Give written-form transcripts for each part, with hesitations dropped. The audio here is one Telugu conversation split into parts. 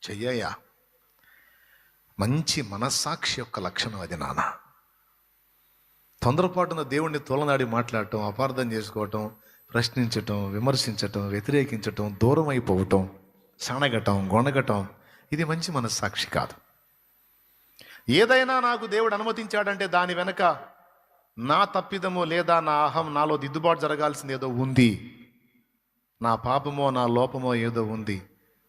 చెయ్యయ్యా. మంచి మనస్సాక్షి యొక్క లక్షణం అది నాన్న. తొందరపాటున దేవుణ్ణి తోలనాడి మాట్లాడటం, అపార్థం చేసుకోవటం, ప్రశ్నించటం, విమర్శించటం, వ్యతిరేకించటం, దూరం అయిపోవటం, సనగటం, గొనగటం, ఇది మంచి మనస్సాక్షి కాదు. ఏదైనా నాకు దేవుడు అనుమతించాడంటే దాని వెనక నా తప్పిదమో లేదా నా అహం, నాలో దిద్దుబాటు జరగాల్సింది ఏదో ఉంది, నా పాపమో నా లోపమో ఏదో ఉంది.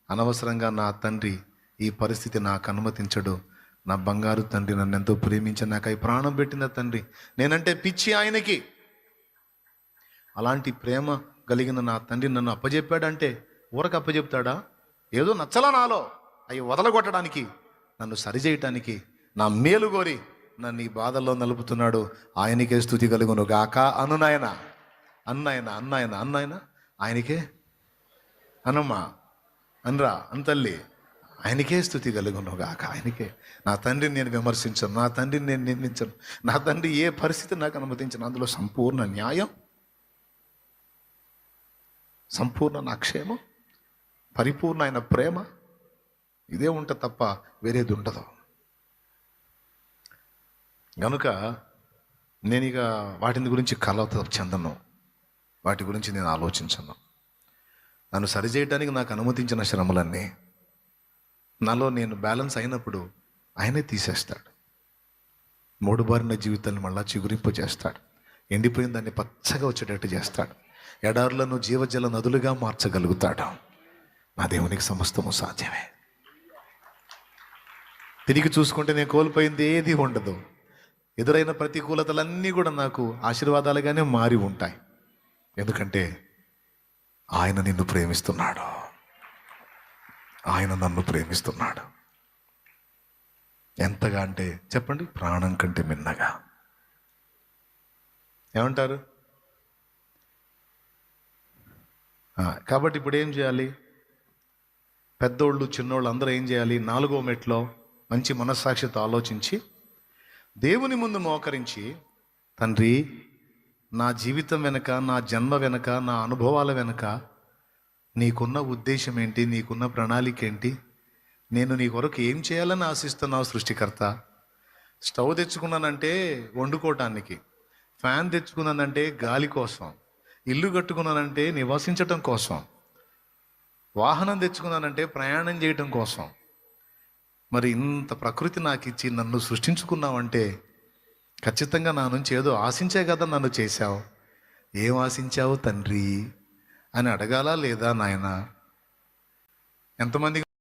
అనవసరంగా నా తండ్రి ఈ పరిస్థితి నాకు అనుమతించడు. నా బంగారు తండ్రి నన్ను ఎంతో ప్రేమించి నాకై ప్రాణం పెట్టిన తండ్రి, నేనంటే పిచ్చి ఆయనకి. అలాంటి ప్రేమ కలిగిన నా తండ్రి నన్ను అప్పజెప్పాడంటే ఊరకు అప్పజెప్తాడా? ఏదో నచ్చలా నాలో అవి వదలగొట్టడానికి, నన్ను సరిచేయటానికి, నా మేలు కోరి నన్ను ఈ బాధల్లో నలుపుతున్నాడు. ఆయనకే స్తుతి కలుగును గాక. అన్నాయన అన్నాయన అన్నాయన అన్నాయన ఆయనకే అనమ్మా అనరా అంతల్లి, ఆయనకే స్తుతి కలుగును గాక. ఆయనకే. నా తండ్రిని నేను విమర్శించను, నా తండ్రిని నేను నిందించను. నా తండ్రి ఏ పరిస్థితి నాకు అనుమతించను, అందులో సంపూర్ణ న్యాయం, సంపూర్ణ నా క్షేమం, పరిపూర్ణ ఆయన ప్రేమ, ఇదే ఉంటుంది తప్ప వేరేది ఉండదు. కనుక నేను ఇక వాటిని గురించి కలత చెందను, వాటి గురించి నేను ఆలోచించను. నన్ను సరిచేయటానికి నాకు అనుమతించిన శ్రమలన్నీ నాలో నేను బ్యాలెన్స్ అయినప్పుడు ఆయనే తీసేస్తాడు. మూడుబారిన జీవితాన్ని మళ్ళా చిగురింపు చేస్తాడు. ఎండిపోయిన దాన్ని పచ్చగా వచ్చేటట్టు చేస్తాడు. ఎడారులను జీవజల నదులుగా మార్చగలుగుతాడు. నా దేవునికి సమస్తము సాధ్యమే. తిరిగి చూసుకుంటే నేను కోల్పోయింది ఏది ఉండదు. ఎదురైన ప్రతికూలతలన్నీ కూడా నాకు ఆశీర్వాదాలుగానే మారి ఉంటాయి. ఎందుకంటే ఆయన నిన్ను ప్రేమిస్తున్నాడు, ఆయన నన్ను ప్రేమిస్తున్నాడు. ఎంతగా అంటే చెప్పండి, ప్రాణం కంటే మిన్నగా. ఏమంటారు? కాబట్టి ఇప్పుడు ఏం చేయాలి? పెద్దోళ్ళు చిన్నోళ్ళు అందరూ ఏం చేయాలి? 4వ మెట్లో మంచి మనస్సాక్షితో ఆలోచించి దేవుని ముందు మోకరించి, తండ్రి, నా జీవితం వెనక, నా జన్మ వెనక, నా అనుభవాల వెనక నీకున్న ఉద్దేశం ఏంటి, నీకున్న ప్రణాళిక ఏంటి, నేను నీ కొరకు ఏం చేయాలని ఆశిస్తున్నావు సృష్టికర్త? స్టవ్ తెచ్చుకున్నానంటే వండుకోవటానికి, ఫ్యాన్ తెచ్చుకున్నానంటే గాలి కోసం, ఇల్లు కట్టుకున్నానంటే నివసించటం కోసం, వాహనం తెచ్చుకున్నానంటే ప్రయాణం చేయటం కోసం. మరి ఇంత ప్రకృతి నాకు ఇచ్చి నన్ను సృష్టించుకున్నావంటే ఖచ్చితంగా నా నుంచి ఏదో ఆశించే కదా నన్ను చేశావు. ఏం ఆశించావు తండ్రి అని అడగాలా లేదా నాయన? ఎంతమంది